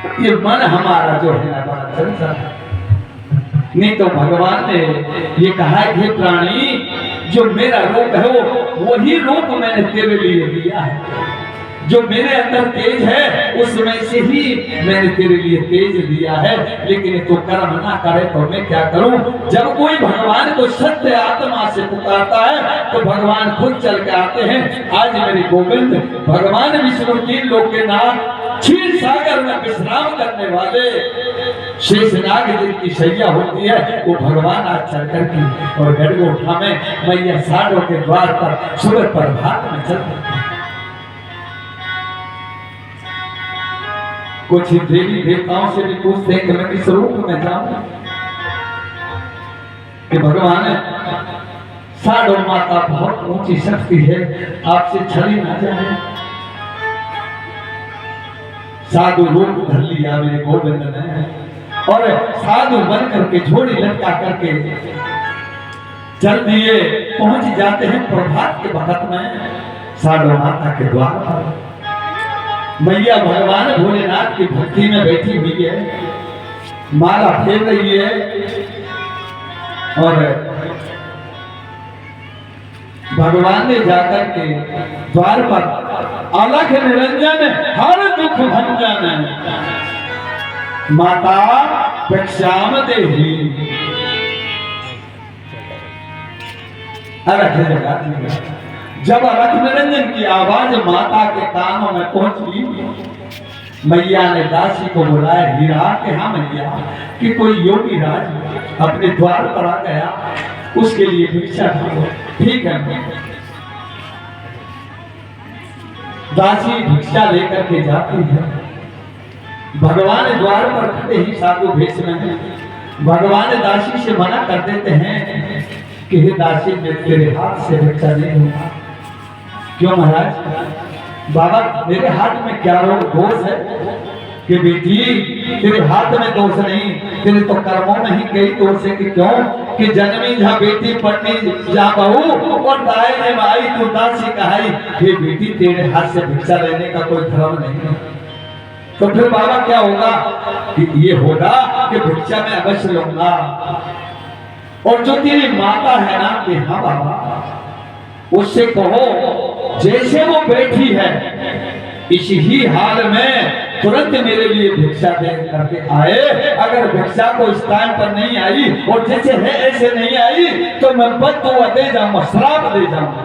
ये मन हमारा जो है ना बड़ा चंचल है। नहीं तो भगवान ने ये कहा है कि प्राणी जो मेरा रूप है वो वही रूप मैंने तेरे लिए दिया है। जो मेरे अंदर तेज है उसमें से ही मैंने तेरे लिए तेज दिया है। लेकिन तो कर्म ना करे तो मैं क्या करूं। जब कोई भगवान को सत्य आत्मा से पुकारता है तो भगवान खुद चल के आते हैं। आज मेरे गोविंद भगवान विष्णु तीन लोक के नाथ क्षीर सागर में विश्राम करने वाले शेषनाग जिनकी शैया होती है वो भगवान आज चलकर की और गढ़गोठा में मैया साधो के द्वार पर सुबह प्रभात में चलते। कुछ देवी देवताओं से भी पूछते हैं कि मैं किस रूप में जाऊं कि भगवान साधो माता बहुत ऊंची शक्ति है आपसे छली ना जाए। साधु रूप धर लिया मेरे गोविंद ने और साधु बन करके झोली लटका करके चल दिए। पहुंच जाते हैं प्रभात के वक्त में साधु माता के द्वार पर। मैया भगवान भोलेनाथ की भक्ति में बैठी हुई है, माला फेर रही है और भगवान ने जाकर के द्वार पर अलख निरंजन हर दुख भंजन माता भिक्षाम देहि अलख जगा। जब अलख निरंजन की आवाज माता के कानों में पहुंची मैया ने दासी को बुलाया। हीरा के हाँ मैया कि कोई योगी राज अपने द्वार पर आ गया उसके लिए भिक्षा दो। ठीक है दासी भिक्षा लेकर के जाती है। भगवान द्वार पर खड़े ही साधु भेष में भगवान दासी से मना कर देते हैं कि हे दासी मैं तेरे हाथ से भिक्षा नहीं दूंगा। क्यों महाराज? बाबा मेरे हाथ में क्या दोष है कि बेटी तेरे हाथ में दोष नहीं तेरे तो कर्मों में ही कई दोष है। कि क्यों कि जन्मी जहाँ बेटी पढ़नी जा बहू और दाए ने भाई तू दासी कहाई। हे बेटी तेरे हाथ से भिक्षा लेने का कोई धर्म नहीं। तो फिर बाबा क्या होगा कि ये होगा कि भिक्षा में अवश्य लूंगा। और जो तेरी माता है ना कि हाँ बाबा उससे कहो जैसे वो बैठी है इसी ही हाल में तुरंत मेरे लिए भिक्षा दे करके आए। अगर भिक्षा को इस टाइम पर नहीं आई और जैसे है ऐसे नहीं आई तो मैं बद्दुआ दे जाऊंगा, श्राप दे जाऊंगा।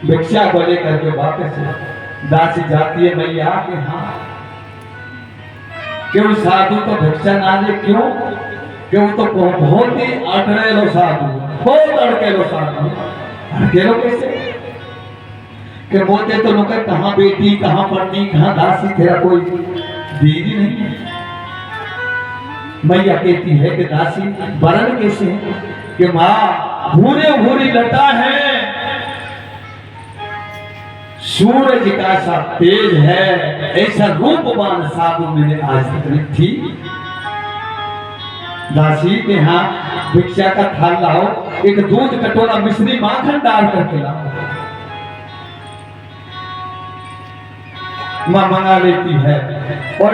भिक्षा को लेकर के वापस दासी जाती है मैया के हाँ क्यों साधु तो भिक्षा ना दे। क्यों? क्यों तो बहुत ही अड़केलो साधु, बहुत अड़केलो साधु। अड़केलो कैसे कि बोलते तो लोग कहाँ बेटी कहाँ पढ़नी कहाँ दासी तेरा कोई दीदी नहीं है। मैया कहती है कि दासी वरण कैसे है कि माँ भूरे भूरी लटा है सूरज का सा तेज है ऐसा रूपवान साधु मैंने आज तक नहीं थी। दासी के यहाँ भिक्षा का थाल लाओ, एक दूध कटोरा मिश्री माखन डाल करके लाओ। मां मंगा लेती है और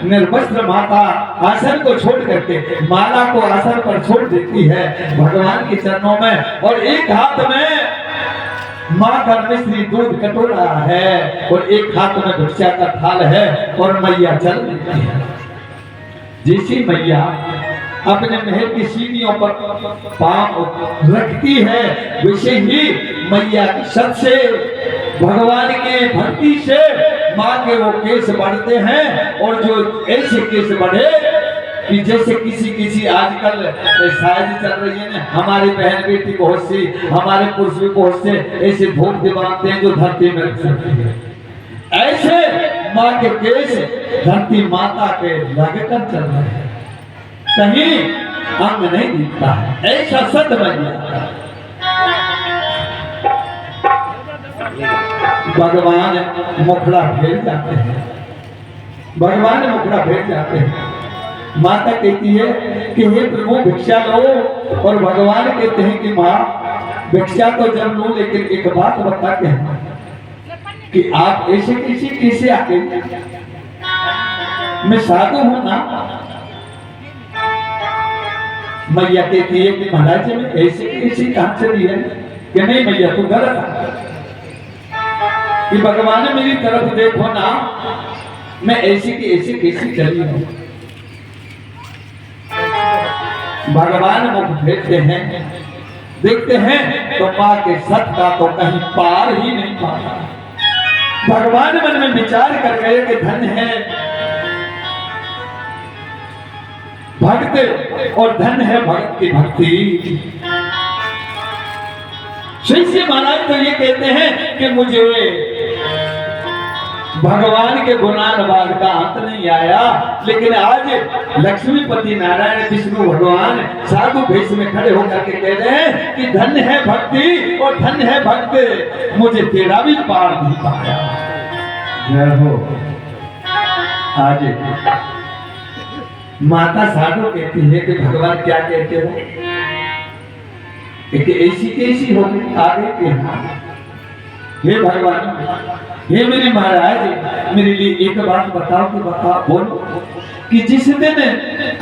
निर्वस्त्र माता आसन को छोड़ करके माला को आसन पर छोड़ देती है भगवान के चरणों में। और एक हाथ में माखन मिश्री दूध कटोरा है और एक हाथ में भिक्षा का थाल है और मैया चल देती है। जैसी मैया अपने महल की सीढ़ियों पर पांव रखती है वैसे ही मैया की सत से भगवान के भक्ति से माँ के वो केस बढ़ते हैं। और जो ऐसे केस बढ़े कि जैसे किसी आजकल शायद चल रही है ना हमारी बहन बेटी बहुत सी हमारे पुरुष भी बहुत से ऐसे भोग दिवाते हैं जो धरती में रख सकती है। ऐसे माँ के केस धरती माता के लगातार चल रहे हैं, कहीं अंग नहीं दिखता है। ऐसा सत बन जाता है। भगवान मुखड़ा फेर जाते हैं, भगवान मुखड़ा फेर जाते हैं। माता कहती है कि हे प्रभु भिक्षा लो और भगवान कहते हैं कि माँ भिक्षा तो जब लो लेकिन एक बात बता के कि आप ऐसे कैसे आके, मैं साधु हूं ना। मैया कहती है कि महाराज जी में ऐसी कहां चली है कि नहीं मैया तू गलत है, कि भगवान मेरी तरफ देखो ना, मैं ऐसी कैसी चली हूं। भगवान मुख फेरते हैं, देखते हैं तो मां के सत का तो कहीं पार ही नहीं पाता। भगवान मन में विचार कर गए कि धन है भक्त और धन है भक्त की भक्ति। शिष्य महाराज तो ये कहते हैं कि मुझे भगवान के गुणानुवाद का अंत नहीं आया, लेकिन आज लक्ष्मीपति नारायण विष्णु भगवान साधु भेष में खड़े होकर के कह रहे हैं कि धन है भक्ति और धन है भक्त, मुझे तेरा भी पार नहीं पाया। जय हो। आज माता साधु कहती है कि भगवान क्या कहते हो, कि ऐसी कैसी होगी आगे के। हे भगवान, हे मेरे महाराज, मेरे लिए एक बात बताओ कि बताओ बोलो कि जिस दिन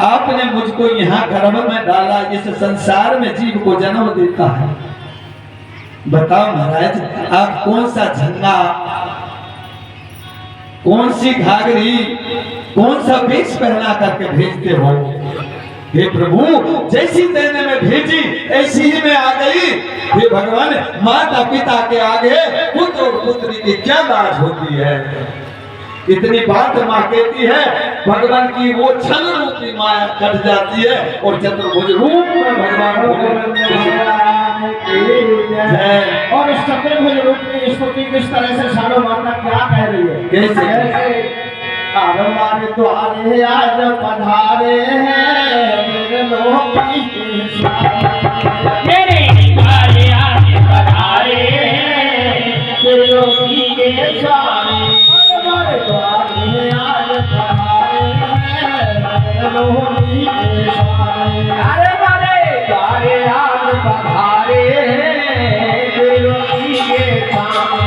आपने मुझको यहाँ गर्भ में डाला, इस संसार में जीव को जन्म देता है, बताओ महाराज आप कौन सा झंडा, कौन सी घाघरी, कौन सा वेश पहना करके भेजते हो। हे प्रभु, जैसी तेने में भेजी ऐसी ही मैं आ गई। हे भगवान, माता पिता के आगे पुत्र और पुत्री की क्या लाज होती है। इतनी बात माँ कहती है, भगवान की वो छल रूपी माया कट जाती है और चतुर्भुज रूप में भगवान और उस चतुर्भुज रूप की स्तुति किस तरह से सालो माता क्या कह रही है। कैसे? हमारे द्वारे आज पधारे हैं मेरे लोकी के स्वामी, मेरे द्वारे आज पधारे हैं मेरे लोकी के स्वामी, हमारे द्वारे आज पधारे हैं मेरे लोकी के स्वामी, अरे हमारे द्वारे आज पधारे हैं मेरे लोकी के स्वामी।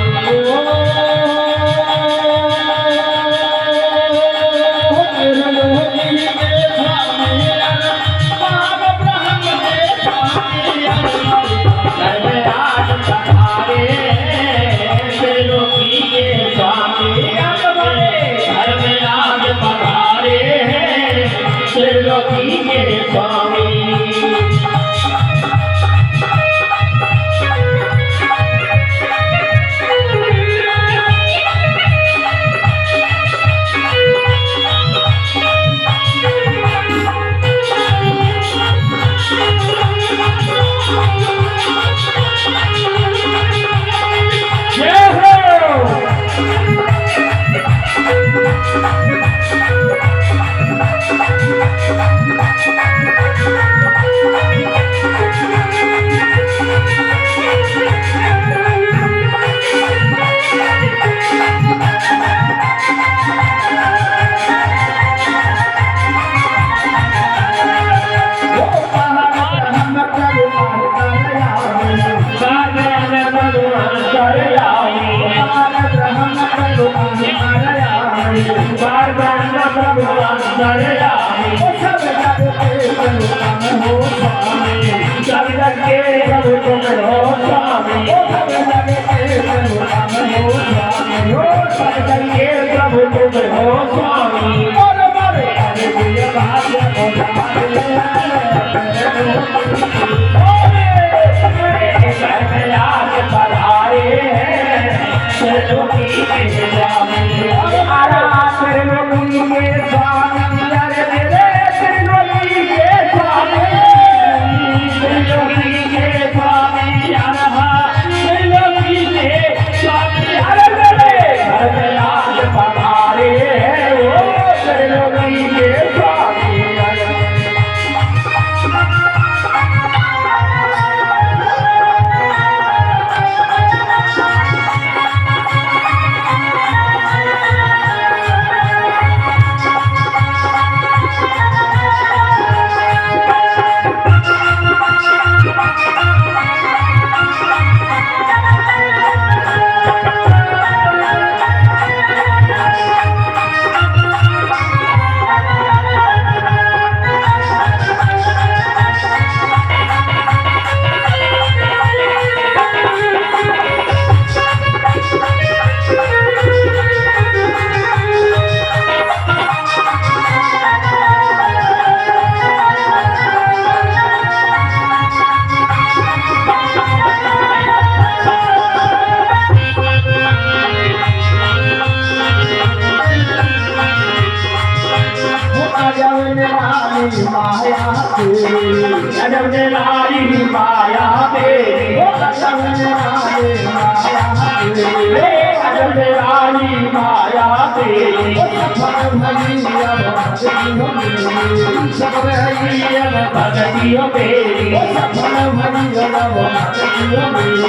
स्वामी आई माया तेरी सफल भई अब भक्ति हो मेरी सफल भई अब भक्ति हो मेरी सफल भई अब भक्ति हो मेरी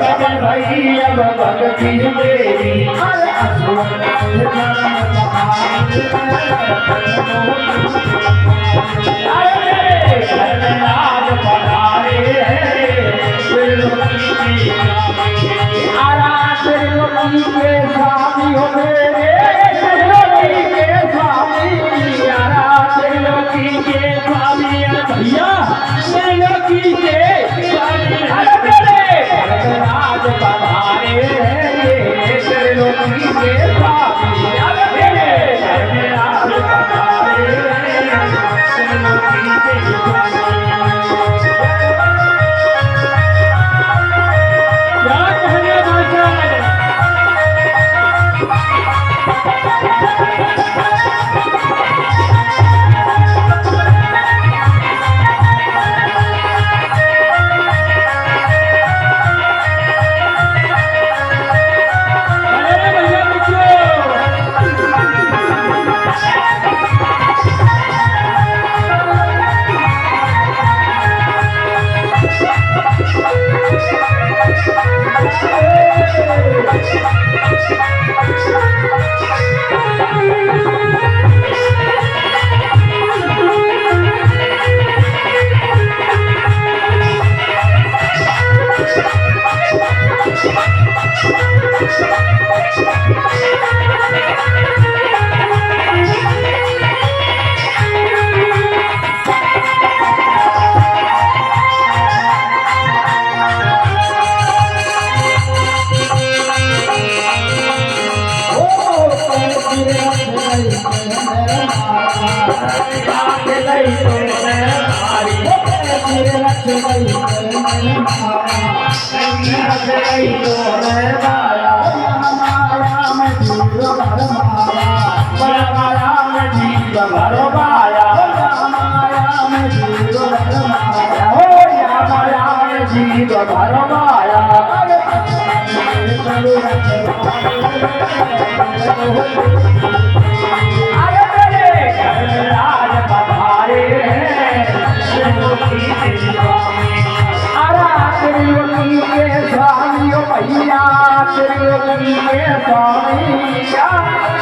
सफल भई अब भक्ति हो मेरी अरे असुर राज पधारे त्रिलोकी के स्वामी हो मेरे त्रिलोकी के स्वामी यारा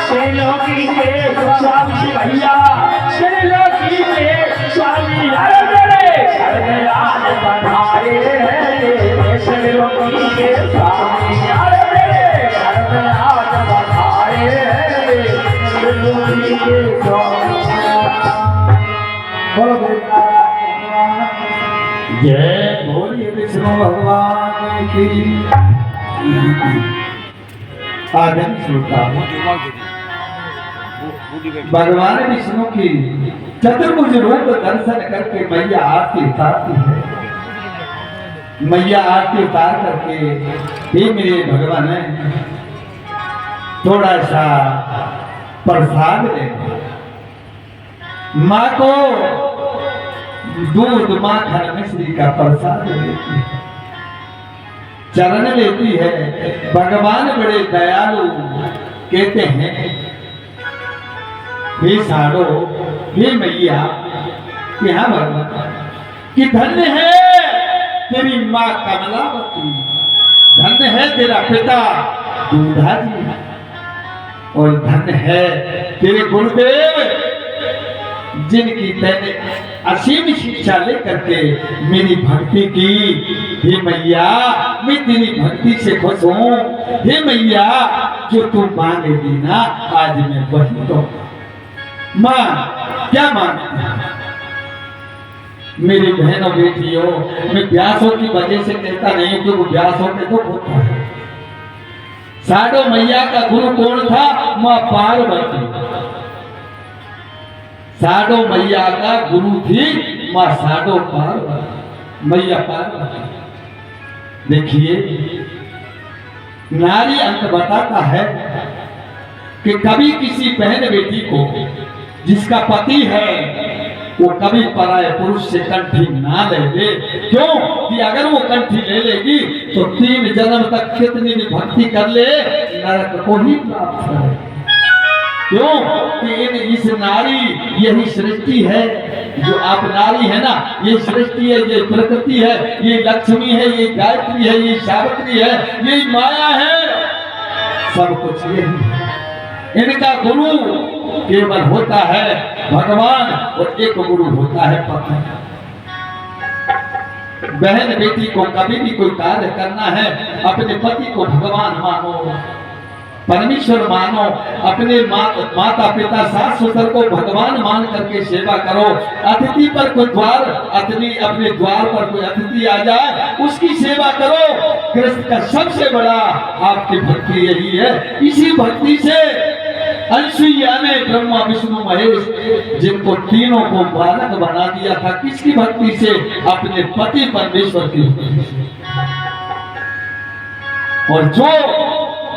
त्रिलोकी के स्वामी भैया त्रिलोकी के स्वामी राज पधारे ये त्रिलोकी के स्वामी राज पधारे त्रिलोकी के स्वामी जय बोलिए विष्णु भगवान की। आदम श्रोता भगवान विष्णु की चतुर्भुज रूप दर्शन करके मैया आरती उतारती है। मैया आरती उतार करके हे मेरे भगवान थोड़ा सा प्रसाद ले माँ को दूध माखन मिश्री का प्रसाद लेती है, चरण लेती है। भगवान बड़े दयालु कहते हैं हे साड़ो हे मैया कि हाँ भगवान कि धन्य है तेरी माँ कमलावती, धन्य है तेरा पिता दूधाजी, और धन्य है तेरे गुरुदेव जिनकी तैने असीम शिक्षा लेकर के मेरी भक्ति की। हे मैया मैं तेरी भक्ति से खुश हूँ। हे मैया जो तू मांगेगी ना आज मैं वही तो माँ क्या मांगती है? मेरी बहनों बेटियों मैं व्यासों की वजह से कहता नहीं क्योंकि व्यासों के तो होता है। साडो मैया का गुरु कौन था? माँ पार्वती। साडो मैया का गुरु थी माँ साडो पार्वती, मैया पार्वती। देखिए नारी अंत बताता है कि कभी किसी बहन बेटी को जिसका पति है वो कभी पराये पुरुष से कंठी ना ले ले। क्यों कि अगर वो कंठी ले लेगी तो 3 जन्म तक कितनी भी भक्ति कर ले नरक को ही प्राप्त करे। क्यों कि इस नारी यही सृष्टि है, जो आप नारी है ना, ये सृष्टि है, ये प्रकृति है, ये लक्ष्मी है, ये गायत्री है, ये सावित्री है, ये माया है, सब कुछ यही है। इनका गुरु केवल होता है भगवान और एक गुरु होता है पति। बहन बेटी को कभी भी कोई कार्य करना है अपने पति को भगवान मानो, परमेश्वर मानो, अपने माता पिता सास ससुर को भगवान मान करके सेवा करो। अतिथि पर कोई अपने द्वार पर कोई अतिथि आ जाए उसकी सेवा करो। कृष्ण का सबसे बड़ा आपकी भक्ति यही है। इसी भक्ति से अनसुईया ने ब्रह्मा विष्णु महेश जिनको तीनों को बालक बना दिया था, किसकी भक्ति से? अपने पति परमेश्वर की भक्ति से। और जो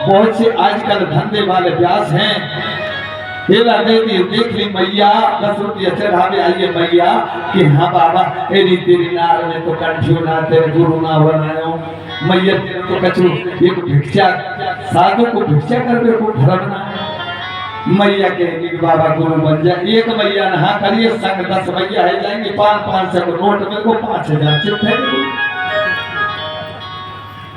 बहुत से आजकल धंधे वाले व्यास हैं, देख ली मैया 10 रुपया चढ़ावे आइए मैया कि हाँ बाबा एरी तेरी नार में तो कंठियो ना तेरे गुरु ना बनायो मैया तेरे तो कछु एक भिक्षा साधु को भिक्षा करके को धर्म ना मैया के बाबा गुरु बन जाए। एक मैया नहा करिए संग 10 मैया है जाएंगे 500 को नोट में को 5000 चिप है।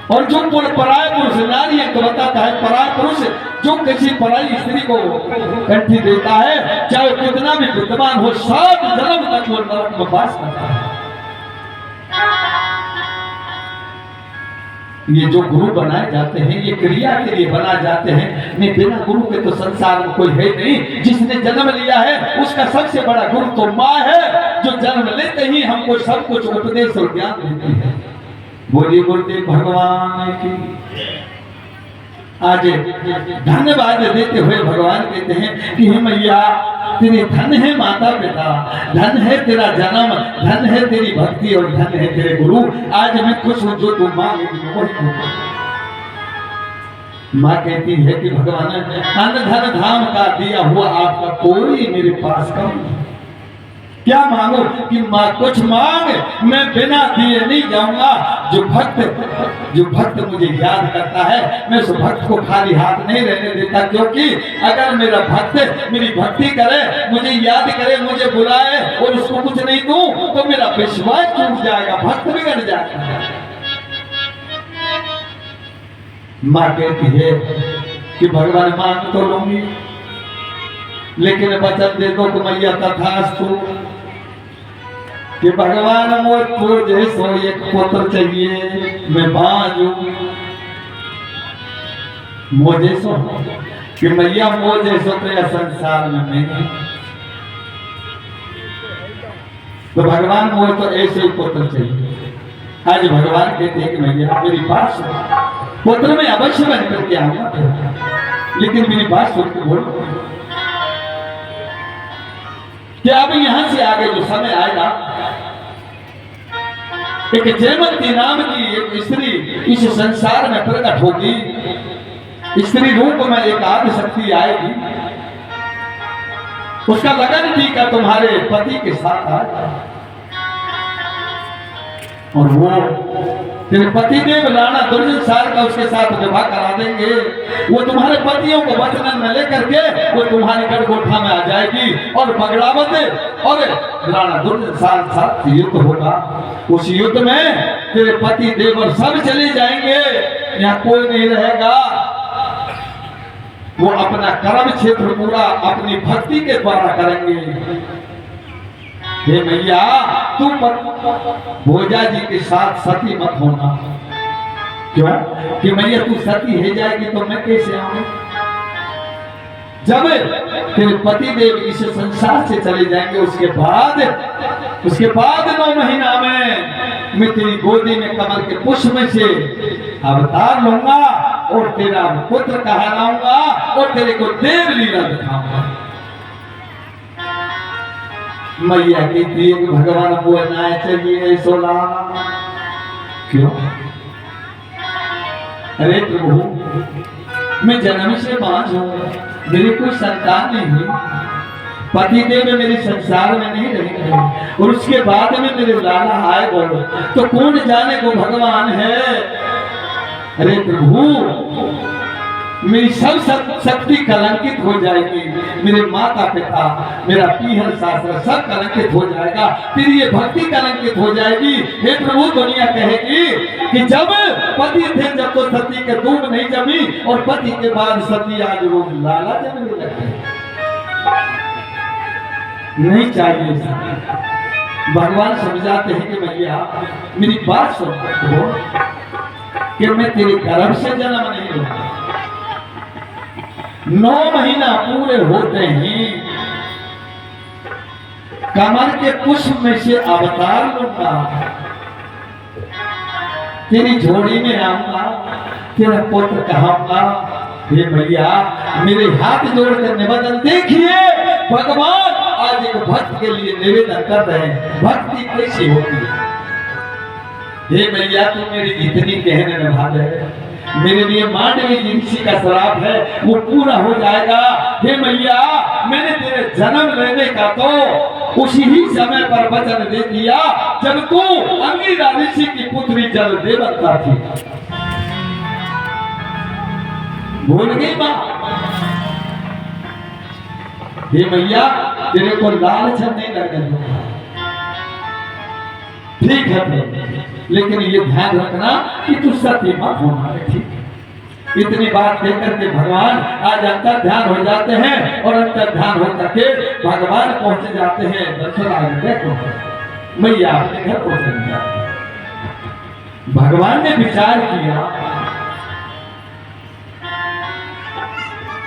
और जो पराय पुरुष नारी को बताता है, पराय पुरुष जो किसी पराई स्त्री को कंठी देता है चाहे कितना भी विद्वान हो 7 जन्म तक वो नरक में वास करता है। ये जो गुरु बनाए जाते हैं ये क्रिया के लिए बनाए जाते हैं, नहीं बिना गुरु के तो संसार में कोई है नहीं। जिसने जन्म लिया है उसका सबसे बड़ा गुरु तो माँ है, जो जन्म लेते ही हमको सब कुछ उपदेश और ज्ञान देती है। बोलिए गुरुदेव भगवान की। आज धन्यवाद देते हुए भगवान कहते हैं कि हे मैया तेरे धन है माता पिता, धन है तेरा जन्म, धन है तेरी भक्ति और धन है तेरे गुरु। आज मैं खुश हूं जो तू मांगेगी। माँ कहती है कि भगवान अन्न धन धाम का दिया हुआ आपका कोई मेरे पास कम नहीं। क्या मांगो कि माँ कुछ मांग, मैं बिना दिए नहीं जाऊंगा। जो भक्त मुझे याद करता है मैं उस भक्त को खाली हाथ नहीं रहने देता, क्योंकि अगर मेरा भक्त मेरी भक्ति करे, मुझे याद करे, मुझे बुलाए और उसको कुछ नहीं दूं तो मेरा विश्वास टूट जाएगा, भक्त बिगड़ जाएगा। माँ कहती है कि भगवान मांग तो लूंगी लेकिन वचन दे दो कि मैया तथास्तु कि भगवान मुझे सो एक पुत्र चाहिए, मैं बाजू मुझे सो कि मैया मुझे सो तो संसार में नहीं। तो भगवान मुझे तो ऐसे ही पुत्र चाहिए। आज भगवान कहते हैं कि मैया मेरी बात सुनो, पुत्र में अवश्य बन करके आऊंगा, लेकिन मेरी बात सुन के बोलो कि अब यहां से आगे जो समय आएगा, एक जयमती नाम की एक स्त्री इस संसार में प्रकट होगी। स्त्री रूप में एक आदि शक्ति आएगी, उसका लगन टीका तुम्हारे पति के साथ आएगा और वो तेरे पति देव राणा दुर्जन सार का उसके साथ विवाह करा देंगे। वो तुम्हारे पतियों को वचन में लेकर के वो तुम्हारी गढ़गोठा में आ जाएगी और बगड़ावत और राणा दुर्जन सार साथ युद्ध होगा। उस युद्ध में तेरे पति देवर सब चले जाएंगे, यहाँ कोई नहीं रहेगा। वो अपना कर्म क्षेत्र पूरा अपनी भक्ति के द्वारा करेंगे। हे मैया तू भोजा जी के साथ सती मत होना। क्यों कि मैया तू सती है जाएगी तो मैं कैसे आऊं? जब तेरे पति देव इस संसार से चले जाएंगे उसके बाद 9 महीना में मैं तेरी गोदी में कमल के पुष्प में से अवतार लूंगा और तेरा पुत्र कहलाऊंगा और तेरे को देव लीला दिखाऊंगा। मैया कहती है कि भगवान को न्याय चाहिए सोना। क्यों? अरे प्रभु मैं जन्म से बांझ हूं, मेरी कोई संतान नहीं हुई, पति देव मेरे संसार में नहीं रहेंगे और उसके बाद में मेरे लाला आए बोलो तो कौन जाने को भगवान है। अरे प्रभु मेरी सब शक्ति कलंकित हो जाएगी, मेरे माता पिता मेरा पीहर सासरा सब कलंकित हो जाएगा, फिर ये भक्ति कलंकित हो जाएगी। हे प्रभु दुनिया कहेगी कि जब पति थे जब तो सती के दूध नहीं जमी और पति के बाद सती आज रोज लाला जमने लगे। नहीं चाहिए भगवान समझाते हैं कि भैया मेरी बात सुनो कि मैं तेरे गर्भ से जन्म नहीं लूंगा, 9 महीना पूरे होते ही कमल के पुष्प में से अवतार लूंगा, तेरी झोली में आऊंगा, तेरा पुत्र कहूंगा। हे भैया मेरे हाथ जोड़कर निवेदन देखिए भगवान आज एक भक्त के लिए निवेदन कर रहे हैं भक्ति कैसी होती है। हे भैया तू मेरी इतनी कहने निभा दे, मेरे लिए मांडवी ऋषि का श्राप है वो पूरा हो जाएगा। हे मैया मैंने तेरे जन्म लेने का तो उसी ही समय पर वचन दे दिया जब तू अंगिरा ऋषि की पुत्री जल देवता थी। भूल गई मां? हे मैया तेरे को लालच नहीं लगने ठीक है, लेकिन ये ध्यान रखना कि तू सती मत होना। ठीक इतनी बात कहकर के भगवान आज अंतर ध्यान हो जाते हैं और अंतर ध्यान हो करके भगवान पहुंच जाते हैं दर्शन आगे मैया अपने घर पहुंच जाते। भगवान ने विचार किया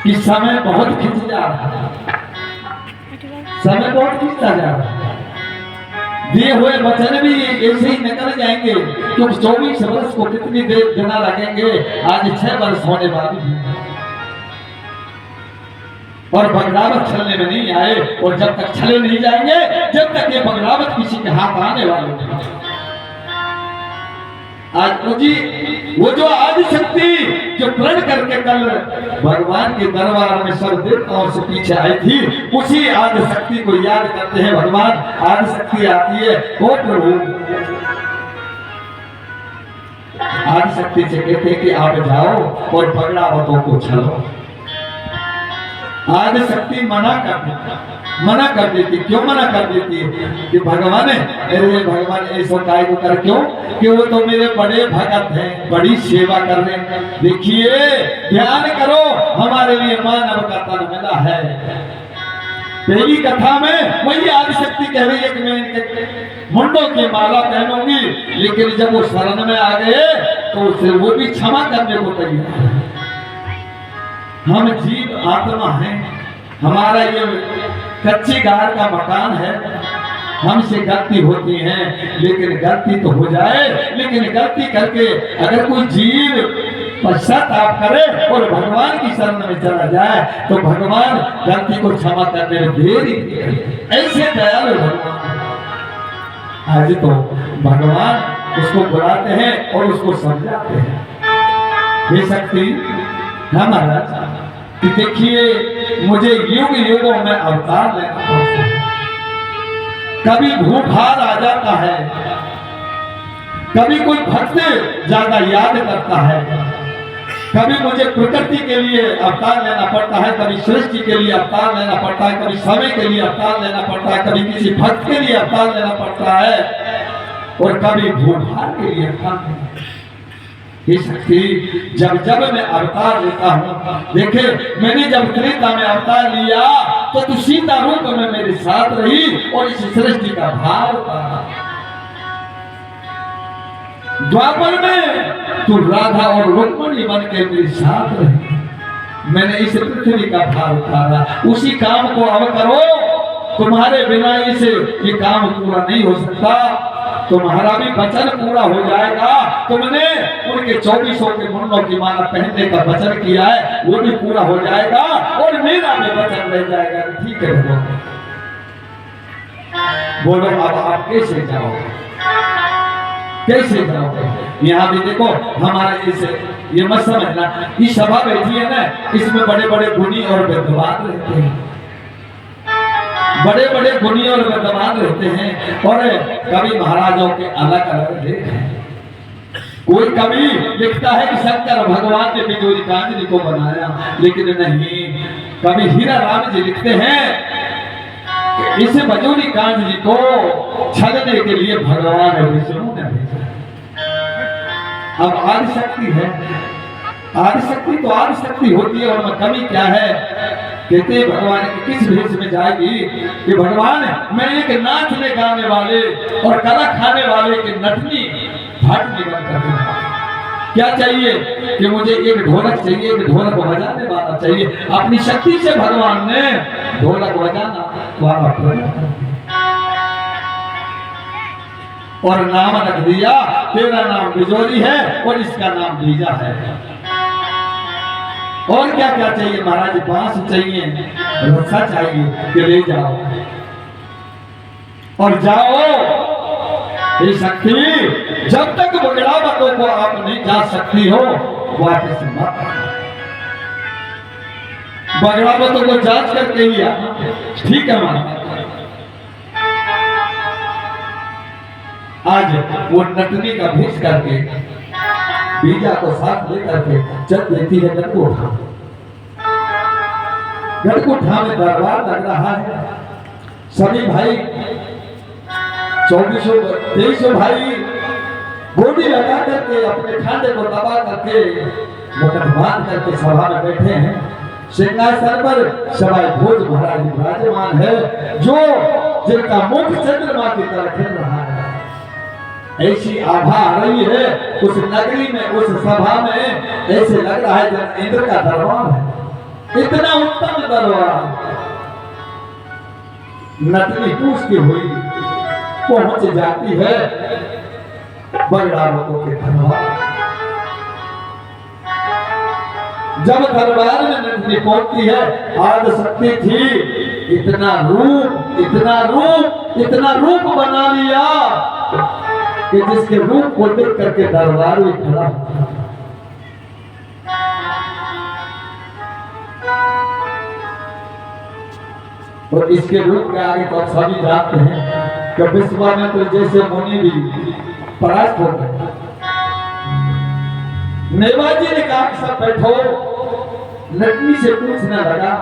कि समय बहुत खिंच जा रहा है, समय बहुत खिंचता जा रहा है, दिए हुए वचन भी ऐसे ही निकल जाएंगे क्योंकि 24 वर्ष को कितनी देर देना लगेंगे, आज 6 वर्ष होने वाली है और बगलावत छलने में नहीं आए और जब तक छले नहीं जाएंगे जब तक ये बगलावत किसी के हाथ आने वाले नहीं। आज जी वो जो आदि शक्ति जो प्रण करके कल भगवान के दरबार में सब देवताओं से पीछे आई थी उसी आदि शक्ति को याद करते हैं। भगवान आदि शक्ति आती है वो प्रभु आदि शक्ति से कहते हैं कि आप जाओ और बगलावतों को छलो। आदि शक्ति मना कर देती। क्यों मना कर देती है कि भगवान अरे भगवान ऐसा काय को कर क्यों कि वो तो मेरे बड़े भगत हैं, बड़ी सेवा कर रहे हैं। देखिए ध्यान करो हमारे लिए मानव का तन मिला है। पहली कथा में वही आदि शक्ति कह रही है कि मैं इनके मुंडों की माला पहनूंगी, लेकिन जब वो शरण में आ गए तो उसे वो भी क्षमा करने को तैयार है। हम जीव आत्मा हैं, हमारा ये कच्ची गार का मकान है, हमसे गलती होती है लेकिन गलती तो हो जाए, लेकिन गलती करके अगर कोई जीव पश्चाताप करे और भगवान की शरण में चला जाए तो भगवान गलती को क्षमा करने में देरी ऐसे दयालु भगवान। आज तो भगवान उसको बुलाते हैं और उसको समझाते हैं। ये शक्ति हमारा कि देखिए मुझे युग युगों में अवतार लेना पड़ता है। कभी भूभार आ जाता है, कभी कोई भक्त ज्यादा याद करता है, कभी मुझे प्रकृति के लिए अवतार लेना पड़ता है, कभी सृष्टि के लिए अवतार लेना पड़ता है, कभी समय के लिए अवतार लेना पड़ता है, कभी किसी भक्त के लिए अवतार लेना पड़ता है और कभी भूभार के लिए अवतार लेना पड़ता है। ये शक्ति जब जब मैं अवतार लेता हूँ, देखे मैंने जब त्रेता में अवतार लिया तो तू सीता रूप में मेरे साथ रही और इस सृष्टि का भार उतारा। द्वापर में तू राधा और रुक्मिणी बन के मेरे साथ रही, मैंने इस पृथ्वी का भार उतारा। उसी काम को अब करो, तुम्हारे बिना इसे ये काम पूरा नहीं हो सकता। तुम्हारा भी वचन पूरा हो जाएगा। तुमने उनके 24 के मुंडों की माला पहनने का वचन किया है वो भी पूरा हो जाएगा और मेरा भी वचन रह जाएगा। ठीक है भगवान, बोलो अब आप कैसे जाओगे, कैसे जाओगे? यहाँ भी देखो हमारे इसे ये मत समझना, ये सभा बैठी है ना, इसमें बड़े बड़े गुणी और विद्वान रहते हैं। बड़े बड़े गुणी और विद्वान रहते हैं और कवि महाराजों के अलग अलग लेख हैं। कोई कवि लिखता है कि शंकर भगवान ने बिजोरी कांज जी को बनाया, लेकिन नहीं, कवि हीरा राम जी लिखते हैं कि इस बिजोरी कांज जी को छलने के लिए भगवान विष्णु ने भेजा। अब आदि शक्ति है, आदि शक्ति तो आदि शक्ति होती है, और कवि क्या है, कहते हैं भगवान की किस भेष में जाएगी कि भगवान मैं एक नाचने गाने वाले और कला खाने वाले के नटनी भाट निगम कर दूंगा। क्या चाहिए कि मुझे एक ढोलक चाहिए, एक ढोलक बजाने वाला चाहिए। अपनी शक्ति से भगवान ने ढोलक बजाना वाला और नाम रख दिया, तेरा नाम बिजोरी है और इसका नाम बीजा है। और क्या क्या चाहिए महाराज, बांस चाहिए, रस्सा चाहिए कि ले जाओ और जाओ। ये शक्ति जब तक बगड़ावतों को आप नहीं जा सकती हो वापस मत। बगड़ावतों को जांच करके ही आना, ठीक है महाराज। आज वो नटनी का भेष करके बीजा को साथ लेकर के चल देती है गढ़कोटा। गढ़कोटा में दरबार लग रहा है, सभी भाई 2400 भाई गोली लगा करके अपने खांडे को दबा करके मुकुट बांध करके सभा में बैठे हैं। सिंहासन पर सवाई भोज महाराज विराजमान है, जो जिनका मुख चंद्रमा की तरह खिल रहा है। ऐसी आभा आ रही है उस नगरी में, उस सभा में, ऐसे लग रहा है जब इंद्र का दरबार है। इतना उत्तम दरबार। नटनी पूछती हुई पहुंच जाती है बगड़ावतों के दरबार। जब दरबार में नटनी पहुंचती है, आद शक्ति थी, इतना रूप, इतना रूप, इतना रूप बना लिया कि जिसके रूप को देख करके दरबार में खड़ा होता। और इसके रूप के आगे तो सभी जानते हैं कि विश्वामित्र जैसे मुनि भी परास्त हो गए। नेवाजी ने कहा कि सब बैठो। नटनी से पूछने लगा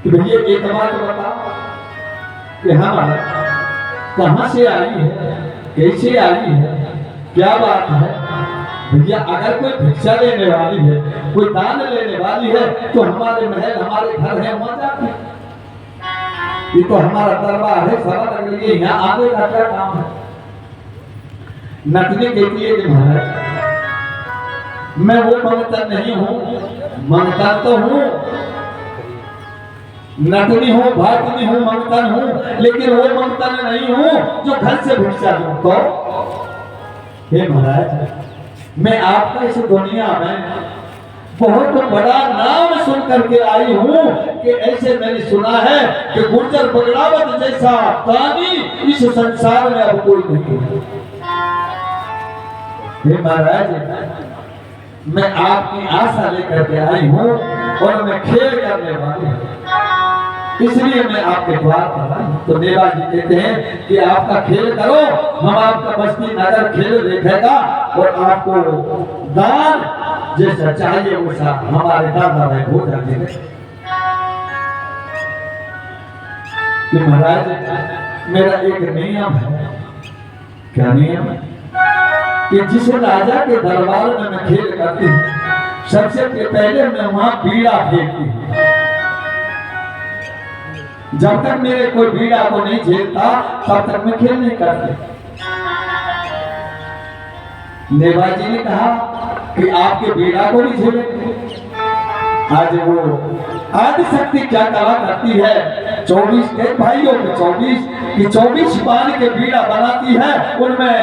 कि भैया एक बात बता कि हमारा कहां से आई है, कैसे आई है, क्या बात है। भैया अगर कोई भिक्षा लेने वाली है, कोई दान लेने वाली है, तो हमारे महल, हमारे घर है, वहां जाती। ये तो हमारा दरबार है, सभा लग रही है, यहाँ आने का क्या काम है। नटनी कहती है कि महाराज मैं वो मंगता नहीं हूं, मंगता तो हूं, नटनी हूं, भाटनी हूं, मंगतन हूं, लेकिन वो मंगतन नहीं हूं जो घर से भिक्षा दूं। तो हे महाराज मैं आपका इस दुनिया में बहुत बड़ा नाम सुन करके आई हूं कि ऐसे मैंने सुना है कि गुर्जर बगड़ावत जैसा प्राणी इस संसार में अब कोई नहीं है। हे महाराज मैं आपकी आशा लेकर के आई हूं और मैं खेल करने वाली हूं, इसलिए मैं आपके द्वार पर आई। तो देवा जी कहते हैं कि आपका खेल करो, हम आपका बस्ती नगर खेल देखेगा और आपको दान जैसा चाहिए वैसा हमारे दादा भाई भोजा देंगे। कि महाराज मेरा एक नियम है। क्या नियम है? कि जिस राजा के दरबार में मैं खेल करती हूँ, सबसे पहले मैं वहां बीड़ा फेंकती हूँ। जब तक मेरे कोई बीड़ा को नहीं झेलता तब तक मैं खेल नहीं करती। नेवाजी ने कहा कि आपके बीड़ा को भी झेलेंगे। आज वो आदि शक्ति क्या कला करती है, 24 एक भाइयों के 24 पान के बीड़ा बनाती है, उनमें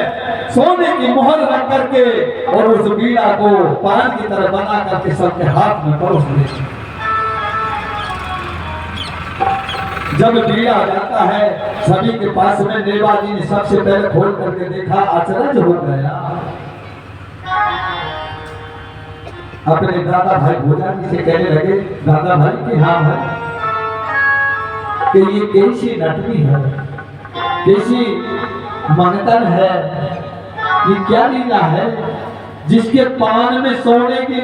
सोने की मोहर रख करके और उस बीड़ा को पान की तरह बना करके सबके हाथ में परोस देती। जब बीड़ा जाता है सभी के पास में, नेवाजी ने सबसे पहले खोल करके देखा, आश्चर्य हो गया। अपने दादा भाई भोजा जी से कहने लगे, दादा भाई कि हाँ भाई कि ये कैसी नटनी है, कैसी मंगतन है, ये क्या लीला है जिसके पान में सोने की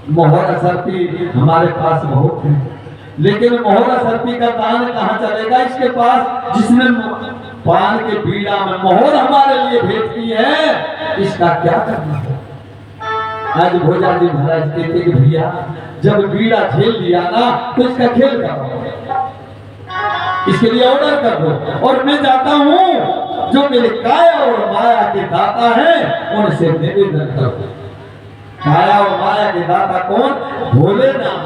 मोहर असरपी हमारे पास बहुत है, लेकिन मोहर असरपी का दान कहाँ चलेगा इसके पास जिसने पान के बीड़ा में मोहर हमारे लिए भेज की है। इसका क्या करना है? आज भोजा जी महाराज कहते कि भैया जब बीड़ा खेल लिया ना तो इसका खेल करो, इसके लिए ऑर्डर कर दो और मैं जाता हूँ जो मेरे काया और माया के दाता हैं उनसे निवेदन करो। काया और माया के दाता कौन? भोलेनाथ।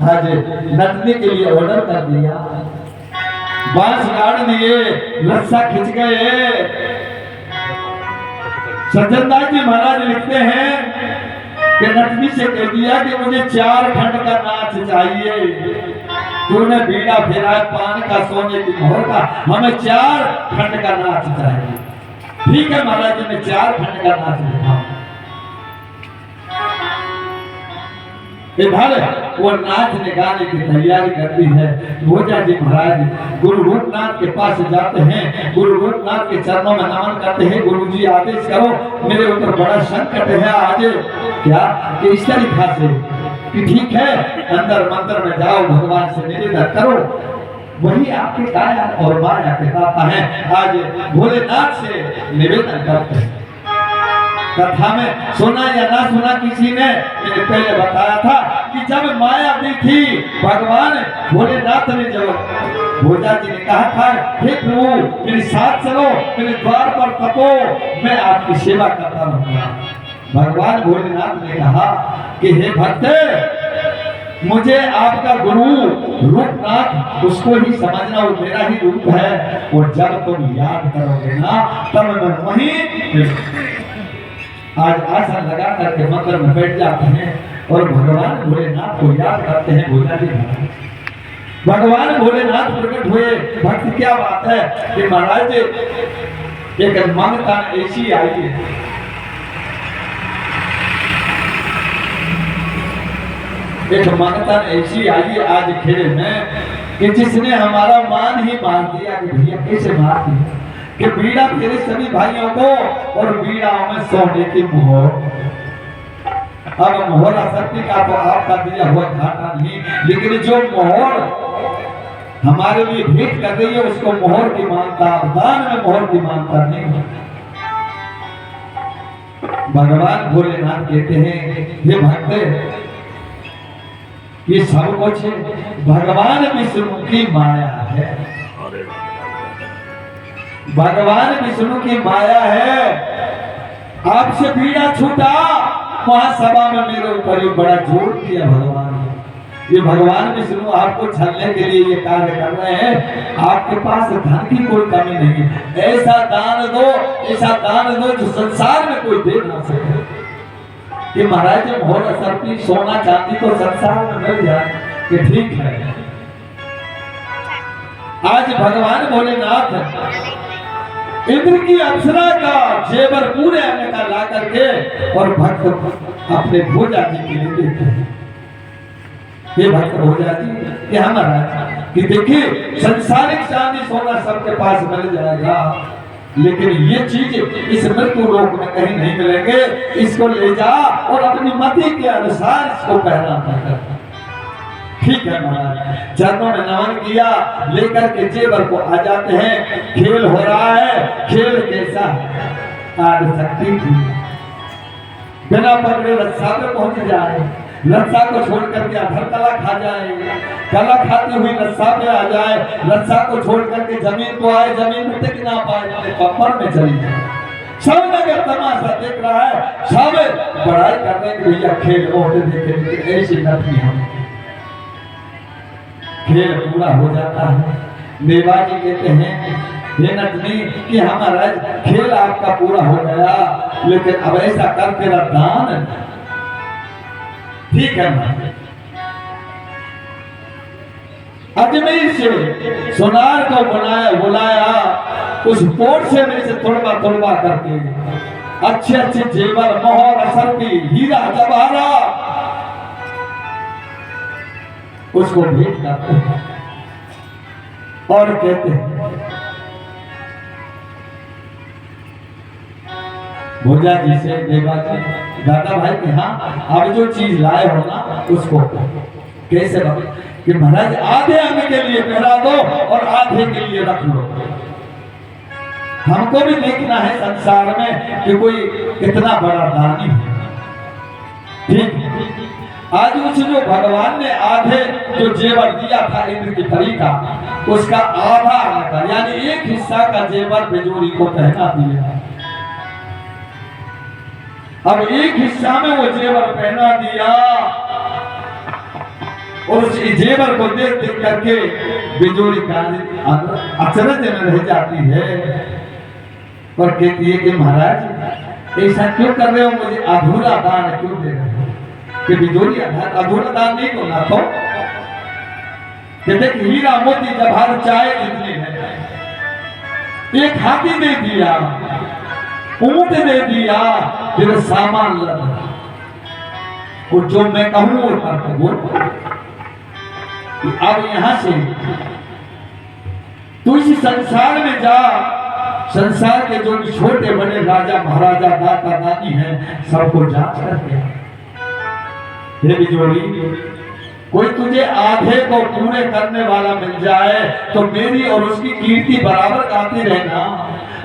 आज नटने के लिए ऑर्डर कर दिया, बांस गाड़ दिए, रस्सा खिंच गए। सज्जनदास जी महाराज लिखते हैं कि नटनी से कह दिया कि मुझे 4 खंड का नाच चाहिए। तूने बीड़ा फेरा पान का सोने की मोहर का, हमें 4 खंड का नाच चाहिए। ठीक है महाराज जी ने 4 खंड का नाच लिखा। इधर वो नाचने गाने की तैयारी करती है। भोजा जी महाराज गुरु रूपनाथ के पास जाते हैं, गुरु रूपनाथ के चरणों में नमन करते हैं। गुरु जी आदेश करो, मेरे ऊपर बड़ा संकट है आज। क्या कि इस तरीका से कि ठीक है अंदर मंदिर में जाओ, भगवान से निवेदन करो, वही आपके काया और माया के दाता हैं। आज भोलेनाथ से निवेदन करते हैं। कथा में सुना या ना सुना किसी ने, मैंने पहले बताया था कि जब माया दी थी भगवान भोलेनाथ ने, जब भोजा जी ने कहा था हे प्रभु मेरे साथ चलो, मेरे द्वार पर तपो, मैं आपकी सेवा करता रहूंगा। भगवान भोलेनाथ ने कहा कि हे भक्त, मुझे आपका गुरु रूपनाथ उसको ही समझना, वो मेरा ही रूप है, और जब तुम याद करोगे ना तब मैं वहीं आज आसन लगा करके मंदिर में बैठ जाते हैं और भगवान भोलेनाथ को याद करते हैं। भोजा जी भगवान भोलेनाथ प्रकट हुए। भक्त क्या बात है कि महाराज एक मंगता ऐसी आई है, एक मंगता ऐसी आई आज खेड़े में कि जिसने हमारा मान ही मार दिया। कि भैया कैसे मार दिया? कि बीड़ा फेरे सभी भाइयों को और बीड़ाओं में सोने की मोहर। अब मोहर असरपी का तो आपका दिया हुआ घाटा नहीं, लेकिन जो मोहर हमारे लिए भेंट कर रही है उसको मोहर की मानता, दान में मोहर की मानता नहीं। भगवान भोलेनाथ कहते हैं हे भक्त, ये सब कुछ भगवान विष्णु की माया है, भगवान विष्णु की माया है। आपसे बीड़ा छूटा, वहां सभा में मेरे ऊपर ही बड़ा जोर दिया भगवान ने। ये भगवान विष्णु आपको छलने के लिए ये कार्य कर रहे हैं। आपके पास धन की कोई कमी नहीं, ऐसा दान दो, ऐसा दान दो जो संसार में कोई दे ना सके। कि महाराज जब मोहर असरपी सोना चांदी तो संसार में मिल जाए कि ठीक है। आज भगवान भोलेनाथ इंद्र की अप्सरा का जेवर पूरे आने का ला करके और भक्त अपने भोजा जी के लिए देते हैं। ये भक्त भोजा जी ये हमारा कि देखिए संसारिक चांदी सोना सबके पास मिल जाएगा, लेकिन ये चीज इस मृत्यु लोक में कहीं नहीं मिलेंगे। इसको ले जा और अपनी मति के अनुसार इसको पहना कर। ठीक है महाराज, चरणों में नमन किया, लेकर के जेवर को आ जाते हैं। खेल हो रहा है, खेल कैसा है? आज शक्ति थी, बिना पकड़े रस्सा पे पहुंच जाए, रस्सा को छोड़ करके अधर कला खा जाए, कला खाती हुई रस्सा पे आ जाए, रस्सा को छोड़ करके जमीन को आए, जमीन में टिक ना पाए, कमर में चली जाए। सब नगर तमाशा देख रहा है, सब बड़ाई कर रहे हैं भैया खेल होते देखे, लेकिन ऐसी नटनी हम खेल पूरा हो जाता है। देवाजी कहते हैं ये नटनी कि हमारा खेल आपका पूरा हो गया, लेकिन अब ऐसा कर तेरा दान। ठीक है ना, अजमेर से सोनार को बुलाया, उस पोट से में से तुड़वा करके अच्छे अच्छे जेवर, मोहर, असरपी, हीरा जवाहरा उसको भेंट करते हैं और कहते हैं भोजा जी से देवा जी दादा भाई के हाँ अब जो चीज लाए हो ना उसको कैसे कि महाराज आधे अंग के लिए पहरा दो और आधे के लिए रख लो। हमको भी देखना है संसार में कि कोई कितना बड़ा दानी है। ठीक आज उस जो भगवान ने आधे जो जेवर दिया था इंद्र की परी का उसका आधा अंग था यानी एक हिस्सा का जेवर बिजोरी को पहना दिया। अब एक हिस्सा में वो जेवर पहना दिया और उस जेवर को देख देख करके बिजोरी अचरज में रह जाती है और कहती है कि महाराज ऐसा क्यों कर रहे हो, मुझे अधूरा दान क्यों दे रहे हो? कि बिजोरी अधूरा दान नहीं करना तो कहते कि हीरा मोती जवाहर चाहे जितने हैं एक हाथी दे दिया, ऊंट दे दिया, फिर सामान लगा और जो मैं कहूं वो करके बोल। अब यहां से तू इस संसार में जा, संसार के जो छोटे बड़े राजा महाराजा दाता दादी हैं सबको जांच करके हे बिजोरी कोई तुझे आधे को पूरे करने वाला मिल जाए तो मेरी और उसकी कीर्ति बराबर गाती रहना,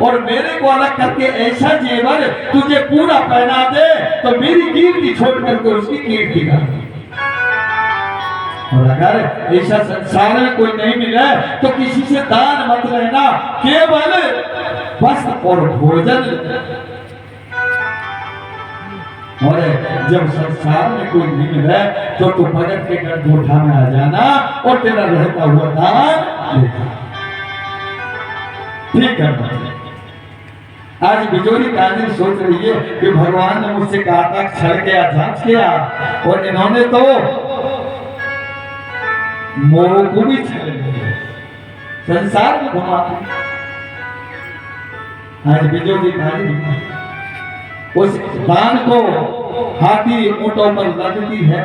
और मेरे को अलग करके ऐसा जेवर तुझे पूरा पहना दे तो मेरी कीर्ति छोड़ करके उसकी कीर्ति कर। और अगर ऐसा संसार में कोई नहीं मिले तो किसी से दान मत लेना, केवल वस्त्र और भोजन। और जब संसार में कोई नहीं मिले तो तू भगत के घर गोठा में आ जाना और तेरा रहता हुआ दान लेना। ठीक है। आज बिजोरी काजी सोच रही है कि भगवान ने मुझसे कहा था क्षण किया जांच किया और इन्होंने तो मोह को भी छल लिया, संसार में घुमा। आज बिजोरी काजी उस दान को हाथी ऊंटों पर रखती है,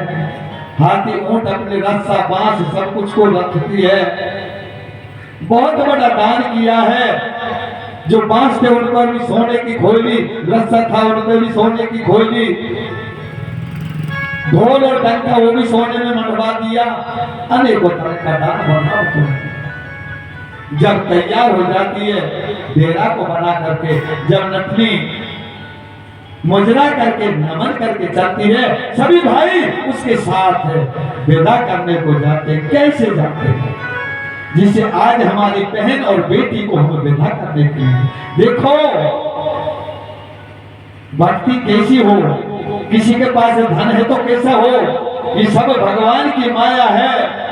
हाथी ऊंट अपने रस्सा बांस सब कुछ को रखती है। बहुत बड़ा दान किया है, जो बांस थे उन पर भी सोने की खोली, रस्सा था उन पर भी सोने की खोली, ढोल और डंका वो भी सोने में मंडवा दिया। अनेकों तरह का दान बनाओ तो जब तैयार हो जाती है डेरा को बना करके, जब नटनी मुजरा करके नमन करके चलती है, सभी भाई उसके साथ विदा करने को जाते। कैसे जाते हैं? जिसे आज हमारी बहन और बेटी को हम विदा करने के लिए देखो भक्ति कैसी हो, किसी के पास धन है तो कैसा हो, ये सब भगवान की माया है।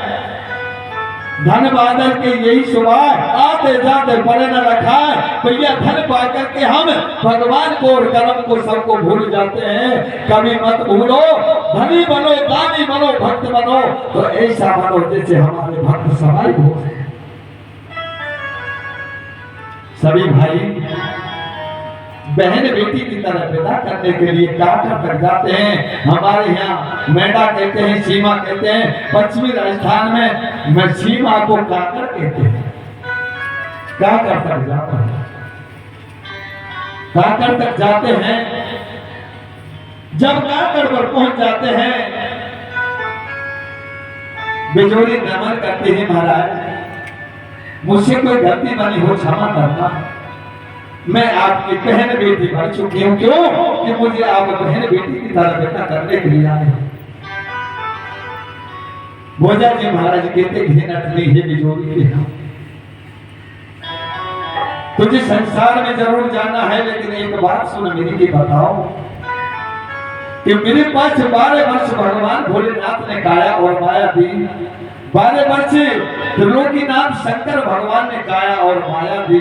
धन बादल के यही सुबह आते जाते पड़े न रखा है भैया, धन पा करके हम भगवान को और कर्म को सबको भूल जाते हैं। कभी मत भूलो, धनी बनो, दानी बनो, भक्त बनो, तो ऐसा बनो जैसे हमारे भक्त सवाई हो। सभी भाई बहन बेटी की तरह विदा करने के लिए काकर तक जाते हैं। हमारे यहाँ मेंढा कहते हैं, सीमा कहते हैं, पश्चिमी राजस्थान में सीमा को काकर कहते हैं। काकर तक जाते हैं, काकर तक जाते हैं। जब काकर पर पहुंच जाते हैं बिजोरी नमन करते हैं, महाराज मुझसे कोई गलती बनी हो क्षमा करना, मैं आपकी बहन बेटी बन चुकी हूँ। क्यों कि मुझे आप बहन बेटी की तरह बेटा करने के लिए आए। भोजा जी महाराज कहते घे नटनी है बिजोरी के हम, तुझे संसार में जरूर जाना है, लेकिन एक बात सुन मेरी की बताओ कि मेरे पास 12 वर्ष भगवान भोलेनाथ ने काया और माया दी। 12 वर्ष त्रिलोकीनाथ शंकर भगवान ने काया और माया दी।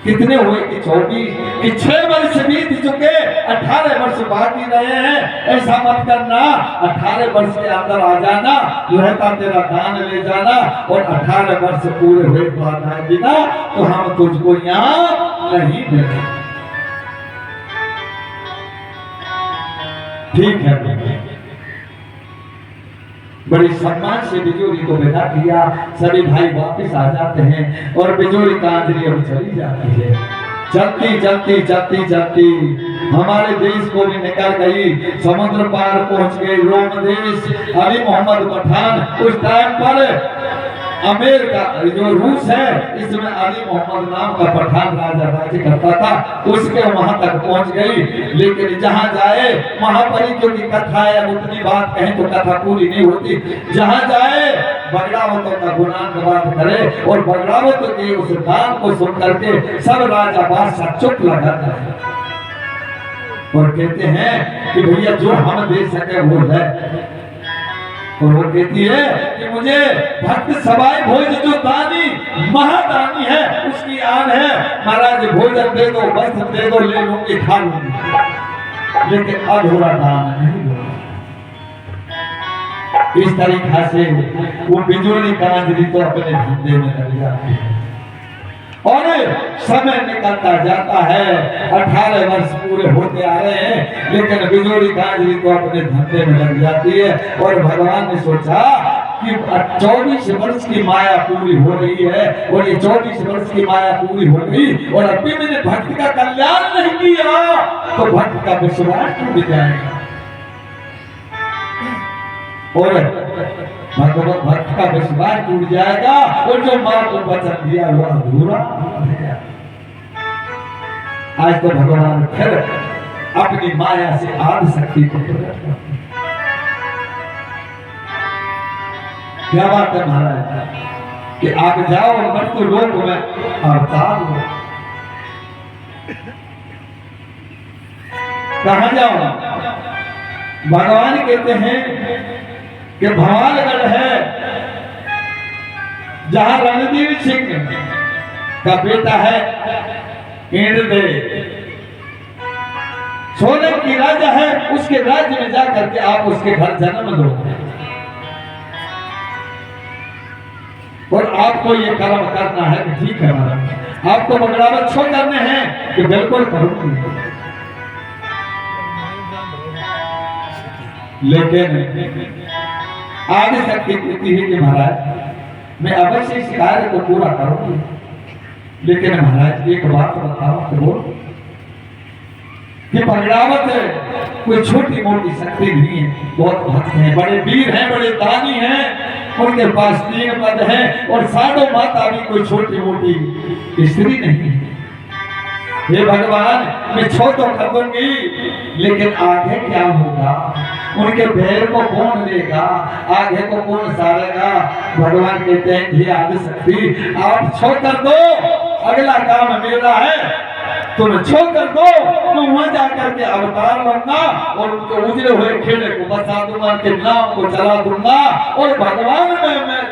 कितने हुए कि 24 कि 6 वर्ष बीत चुके, 18 वर्ष बाकी रहे हैं। ऐसा मत करना, 18 वर्ष के अंदर आ जाना, रहता तेरा दान ले जाना, और 18 वर्ष पूरे हुए बाद आएगी ना तो हम तुझको यहाँ नहीं देंगे। ठीक है। बड़ी सम्मान से बिजोरी को विदा किया। सभी भाई वापस आ जाते हैं और बिजोरी का आंधरी अब चली जाती है। चलती चलती चलती चलती हमारे देश को भी निकल गई, समुद्र पार पहुंच गई रोम देश। अली मोहम्मद पठान उस टाइम पर अमेरिका जो रूस है इसमें अली मोहम्मद नाम का पठान राजा राज्य करता था, उसके वहां तक पहुंच गई। लेकिन जहां जाए महापरिचयों की कथा है, उतनी बात कहें तो कथा पूरी नहीं होती। जहां जाए बगड़ावतों का गुणान करे और बगड़ावतों के उस गान को सुन करके सब राजा बादशाह चुप लगा है और कहते हैं कि भैया जो हम दे सके वो है। और वो कहती है कि मुझे भक्त सवाई भोज जो दानी महादानी है उसकी आन है, महाराज भोजन दे दो, वस्त्र दे दो, ले लूंगी खा लूंगी, लेकिन अधूरा दान नहीं दो। इस तरीका से वो बिजोरी कांजरी तो अपने धंधे में लग जाती है और समय निकलता जाता है। 18 वर्ष पूरे होते आ रहे हैं, लेकिन बिजोरी कांजरी तो अपने धंधे में लग जाती है। और भगवान ने सोचा कि 24 वर्ष की माया पूरी हो रही है और ये 24 वर्ष की माया पूरी हो गई और अभी मैंने भक्त का कल्याण नहीं किया तो भक्त का विश्वास टूट जाएगा और भगवत भक्त का विश्वास टूट जाएगा और जो मां को वचन दिया वो अधूरा रह गया। आज तो भगवान फिर अपनी माया से आदि शक्ति को प्रकट करते हैं। क्या बात है महाराज कि आप जाओ मृत्यु लोक में अवतार हो। कहां जाओ? भगवान कहते हैं कि भवानगढ़ है जहां रणधीर सिंह का बेटा है इंद्रदेव, सोलंकी राजा है, उसके राज्य में जाकर के आप उसके घर जन्म लो और आपको ये कर्म करना है कि ठीक है महाराज आपको बगड़ावत छो करने हैं कि बिल्कुल करूंगी, लेकिन आगे शक्ति कहती है कि महाराज मैं अवश्य इस कार्य को पूरा करूंगी, लेकिन महाराज एक बात बताओ तो कि बगड़ावत कोई छोटी मोटी शक्ति नहीं है, बहुत भक्त हैं, बड़े वीर हैं, बड़े दानी हैं, उनके पास 3 पद हैं और साधो माता भी कोई छोटी मोटी स्त्री नहीं है। हे भगवान मैं छो तो कर दूंगी, लेकिन आगे क्या होगा? उनके पैर को कौन लेगा? आगे को कौन सारेगा? भगवान कहते हैं हे आदि शक्ति आप छो कर दो, अगला काम मेरा है, तुम छो कर दो, मैं वहां जाकर के अवतार लूंगा और उनको उजड़े हुए खेड़े को बसा दूंगा, उनके नाम को चला दूंगा और भगवान में मैं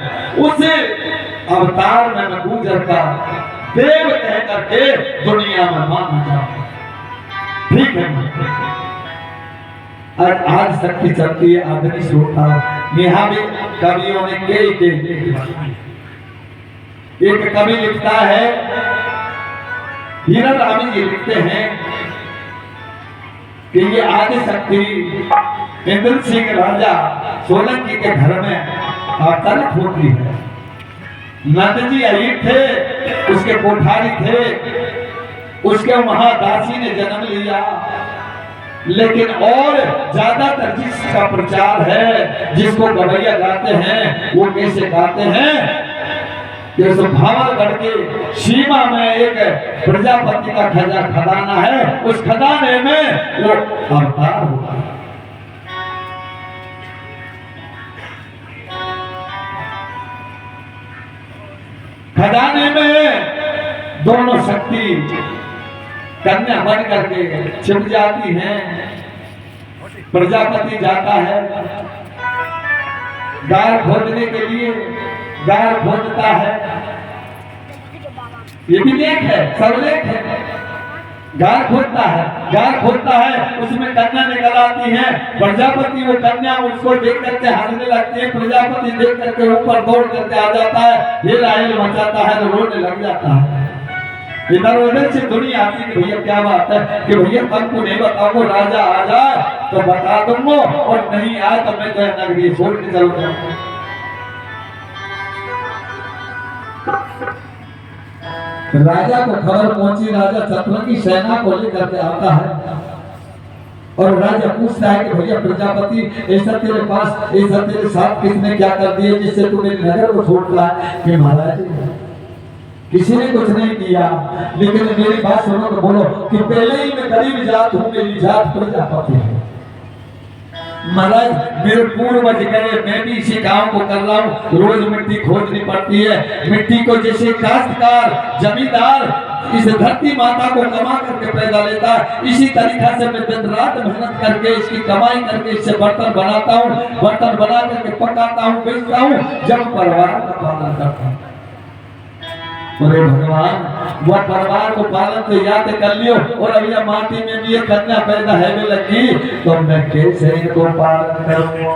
उसे अवतार में मैं गुजर का देव कह करके दुनिया में माना जाऊंगा। ठीक है और आज शक्ति चलती है आदमी श्रोता यहाँ भी कवियों ने के एक कवि लिखता है, हीरा रामी जी लिखते हैं कि ये आदि शक्ति इंद्र सिंह राजा सोलंकी के घर में अवतरित होती है। नंद जी अहिर थे, उसके कोठारी थे, उसके महादासी ने जन्म लिया, लेकिन और ज्यादातर जिसका प्रचार है, जिसको गवैया गाते हैं, वो कैसे गाते हैं? जैसे भावलगढ़ के सीमा में एक प्रजापति का खजाना है, उस खजाने में वो अवतार हुआ। खजाने में दोनों शक्ति कन्या बन करके छिप जाती हैं। प्रजापति जाता है गाय खोजने के लिए, गाय खोजता है, ये भी लेख है, सर्वलेख है। गाय खोजता है, उसमें कन्या निकल आती है। प्रजापति वो कन्या उसको देख करके हंसने लगती है, प्रजापति देख करके ऊपर दौड़ करके आ जाता है, हिल मचाता है, रोने लग जाता है। इधर उधर से दुनिया आती है, भैया क्या बात है कि भैया हमको नहीं बताओ, राजा आ जाए तो बता दूंगा, और नहीं आए तो मैं तो नगरी छोड़ के चल जाऊंगा। राजा को खबर पहुंची, राजा शत्रुघ्न की सेना को लेकर के आता है और राजा पूछता है कि भैया प्रजापति, ऐसा तेरे पास, ऐसा तेरे साथ किसने क्या कर दिया जिससे तू मेरे नगर को छोड़ रहा है? कि महाराज किसी ने कुछ नहीं किया, लेकिन मेरी बात सुनो तो बोलो कि पहले ही मैं गरीब जात हूँ, मेरी जात प्रजापति है। महाराज मेरे पूर्वज गए, मैं भी इसी काम को कर रहा हूँ, रोज मिट्टी खोदनी पड़ती है। मिट्टी को जैसे काश्तकार जमींदार इस धरती माता को कमा करके पैदा लेता है, इसी तरीका से मैं दिन रात मेहनत करके इसकी कमाई करके इससे बर्तन बनाता हूँ, बर्तन बना करके पकाता हूँ, बेचता हूँ, जब परिवार का पालन करता हूँ। अरे भगवान, वह परिवार को पालन तो याद कर लियो, और अब यह माटी में भी ये कन्या पैदा है में लगी, तो मैं कैसे इनको पालन करूं?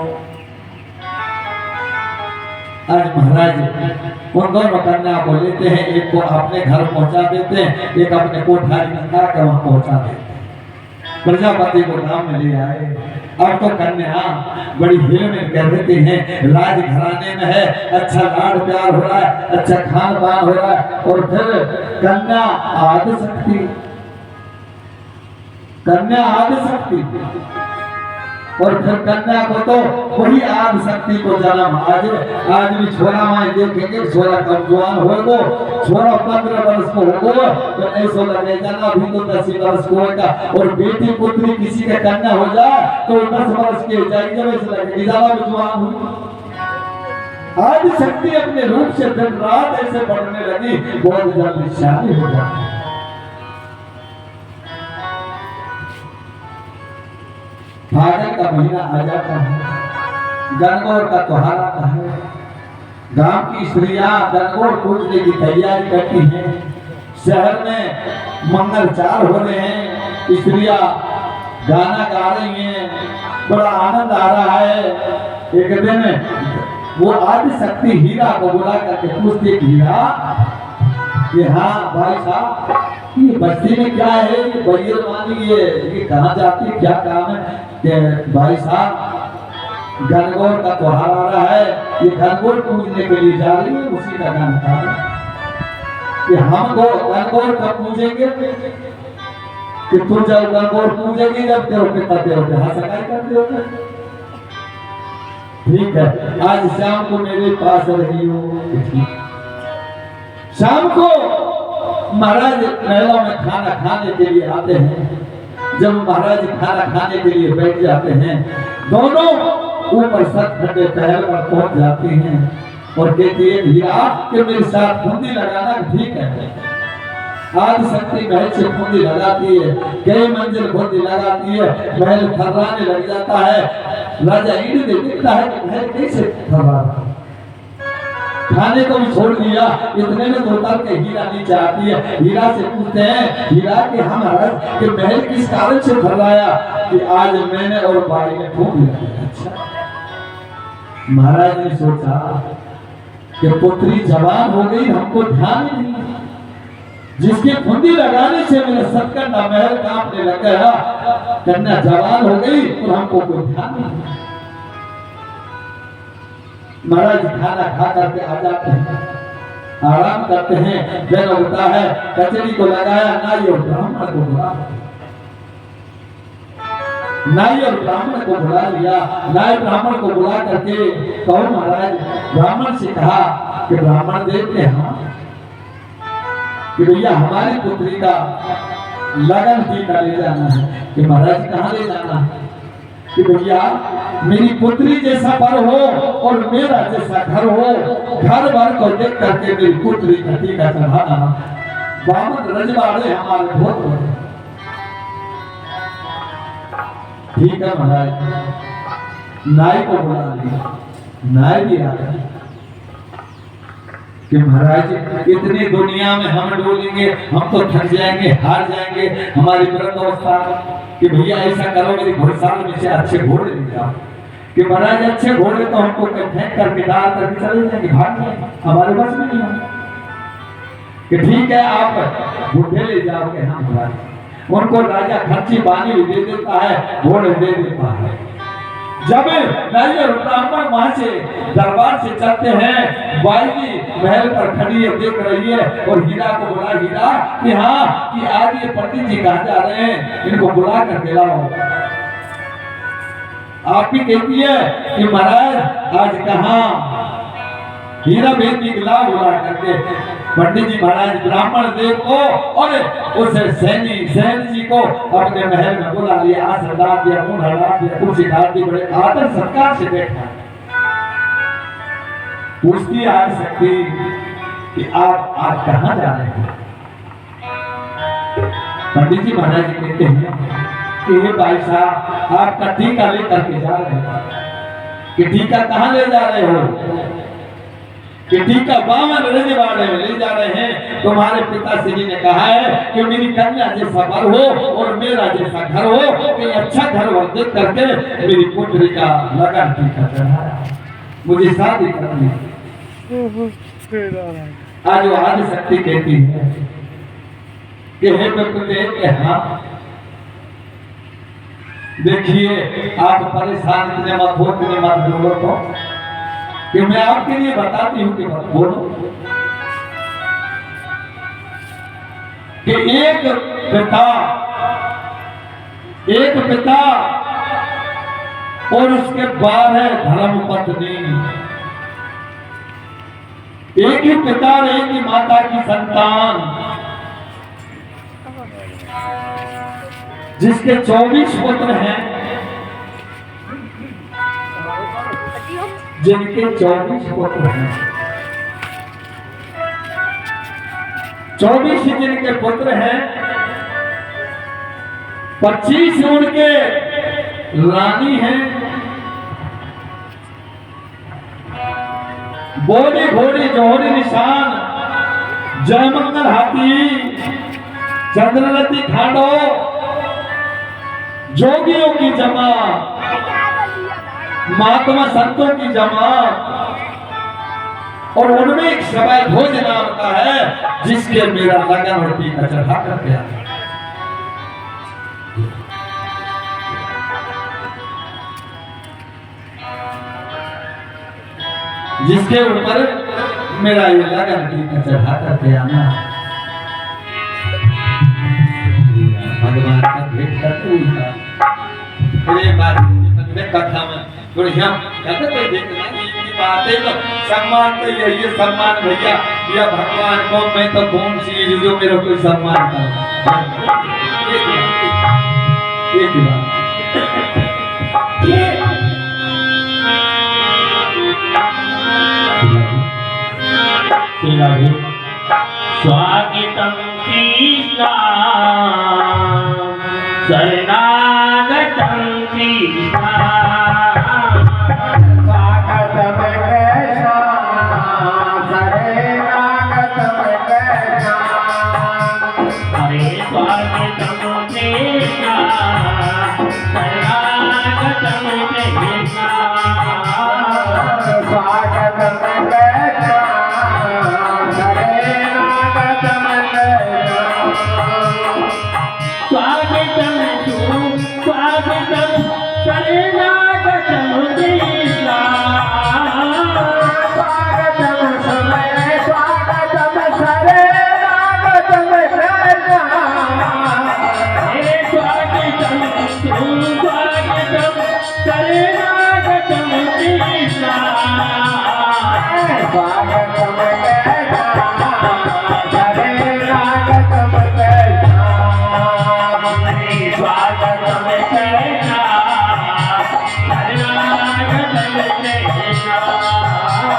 आज महाराज उन दोनों कन्या को लेते हैं, एक को अपने घर पहुंचा देते हैं, एक अपने कोठारी में लाकर वहां पहुंचा देते हैं। प्रजापति को नाम में ले आए। अब तो कन्या बड़ी हिल में कह देती हैं, राज घराने में है, अच्छा लाड प्यार हो रहा है, अच्छा खान पान हो रहा है, और फिर कन्या आदि शक्ति, कन्या आदि शक्ति, और फिर कन्या को तो वही आदि शक्ति को जन्म। आज भी छोरा माए देखेंगे, छोरा कम जवान होगो, छोरा 15 वर्ष को होगो तो ऐसा लगे जाना भी तो 10 वर्ष को होगा, और बेटी पुत्री किसी का कन्या हो जाए तो 10 वर्ष की हो जाएगी, जब ऐसा लगे ज्यादा भी जवान हुई। आदि शक्ति अपने रूप से दिन रात ऐसे बढ़ने लगी, बहुत जल्दी शादी हो जाती। फागुन का महीना आ जाता है, गणगौर का त्योहार आता है, गांव की स्त्रियां गणगौर पूजने की तैयारी करती हैं, शहर में मंगलचार हो रहे हैं, स्त्रियां गाना गा रही हैं, बड़ा आनंद आ रहा है। एक दिन वो आदि शक्ति हीरा को बुला करके पूछती, हीरा कि हाँ भाई साहब, ये बस्ती में क्या है, ये बैर मानी, ये कहाँ जाती है, क्या काम है? कि भाई साहब गणगौर का त्योहार आ रहा है, ये गणगौर पूजने के लिए जा रही है, उसी का गान था कि हम गणगौर कब पूजेंगे? कि तू जब गणगौर पूजेगी जब तेरे पिता तेरे पे हाथ सगाई करते होते। ठीक है, आज शाम को मेरे पास रही हो। शाम को महाराज महलों में खाना खाने के लिए आते हैं। जब महाराज खाना खाने के लिए बैठ जाते हैं, दोनों ऊपर सत ठंडे पहल पर पहुंच जाती हैं और कहती है, हीरा कि मेरे साथ फुंदी लगाना ठीक है। आदि शक्ति महल से फुंदी लगाती है, कई मंजिल फुंदी लगाती है, महल थर्राने लग जाता है। राजा इंद्र देखता है कि महल कैसे थर्रा रहा है, खाने को भी छोड़ दिया, इतने में तो उतर के हीरा नीचे आती है। हीरा से पूछते हैं, हीरा कि हम कि महल किस कारण से फैलाया? कि आज मैंने और भाई ने फूंक लिया। अच्छा, महाराज ने सोचा कि पुत्री जवान हो गई, हमको ध्यान ही नहीं, जिसके फुंदी लगाने से मेरा सतकंडा महल कांपने लग गया, कन्या जवान हो गई और हमको कोई ध्यान नहीं। महाराज खाना खा करके आ जाते हैं, आराम करते हैं, दिन उगता है, कचरी को लगाया, नाई और ब्राह्मण को बुला, नाई और ब्राह्मण को बुला लिया। नाई ब्राह्मण को बुला करके कहो महाराज, ब्राह्मण से कहा कि ब्राह्मण देव ने हाँ कि भैया हमारी पुत्री का लगन टीका ले जाना है। कि महाराज कहाँ ले जाना है? कि भैया मेरी पुत्री जैसा पर हो और मेरा जैसा घर हो, घर भर को देख करके मेरी पुत्री का टीका चढ़ाना। बामन रजवाड़े हमारे बहुत बड़े। ठीक है महाराज, नाई को बुला लिया, नाई भी आ गया कि महाराज इतनी दुनिया में हम डोलेंगे, हम तो थक जाएंगे, हार जाएंगे, हमारी व्रत अवस्था। कि भैया ऐसा करो, मेरी घुड़साल में से अच्छे घोड़े ले जाओ। कि महाराज अच्छे घोड़े तो हमको फेंक करके डाल करके चले जाएंगे, भाग जाएंगे, हमारे बस में नहीं होगा। कि ठीक है आप बुढ़े ले जाओगे। हम महाराज उनको राजा खर्ची बानी भी दे देता है, घोड़े दे देता है। जब नारियल ब्राह्मण वहां से दरबार से चलते हैं, बाई महल पर खड़ी है, देख रही है और हीरा को बुला, हीरा कि हाँ कि आज ये पंडित जी कहाँ जा रहे हैं, इनको बुला कर दिलाओ। आप भी कहती है कि महाराज आज कहाँ, हीरा बेटी गिला बुला करके पंडित जी महाराज ब्राह्मण देव को और उस सैनी जी को अपने महल में बुला लिया, आसन डाल दिया, मुंह हटा दिया, कुर्सी डाल दी, बड़े आदर सत्कार से बैठा। पूछती आ सकती कि आप आज कहाँ जा रहे हैं? पंडित जी महाराज जी कहते हैं कि हे भाई साहब, आपका टीका लेकर के जा रहे हैं। कि टीका कहाँ ले जा रहे हो? कि टीका बावन रजवाड़े में ले जा रहे हैं। तुम्हारे पिताश्री जी ने कहा है कि मेरी कन्या जैसा वर हो और मेरा जैसा घर हो, कि अच्छा घर वर देख करके मेरी पुत्री का लगन टीका चढ़ाया, मुझे शादी करनी। आज वो आदि शक्ति कहती है कि हे विप्रदेव के हाँ, देखिए आप परेशान इतने मत हो, इतने मत बोलो तो कि मैं आपके लिए बताती हूँ कि मत बोलो। कि एक पिता और उसके 12 धर्मपत्नी, एक ही पिता और एक ही माता की संतान, जिसके 24 पुत्र हैं, जिनके 24 पुत्र हैं, 24 जिनके पुत्र हैं, 25 उनके रानी हैं। बोली घोड़ी जोहरी निशान, जयमंगल हाथी, चंद्ररथी खांडो, जोगियों की जमात, महात्मा संतों की जमात, और उनमें एक सवाई भोज नाम का है जिसके मेरा लगन और टीका चढ़ा कर गया, जिसके ऊपर मेरा ये लगन टीका चढ़ा कर गया ना। भगवान का भेंट करते हुए कथा में बढ़िया कहते थे, देखना ये बात है तो सम्मान तो यही है, सम्मान भैया या भगवान को मैं तो कौन सी जो मेरा कोई सम्मान कर। एक बात स्वागतम कृष्णा शरणागतं कृष्णा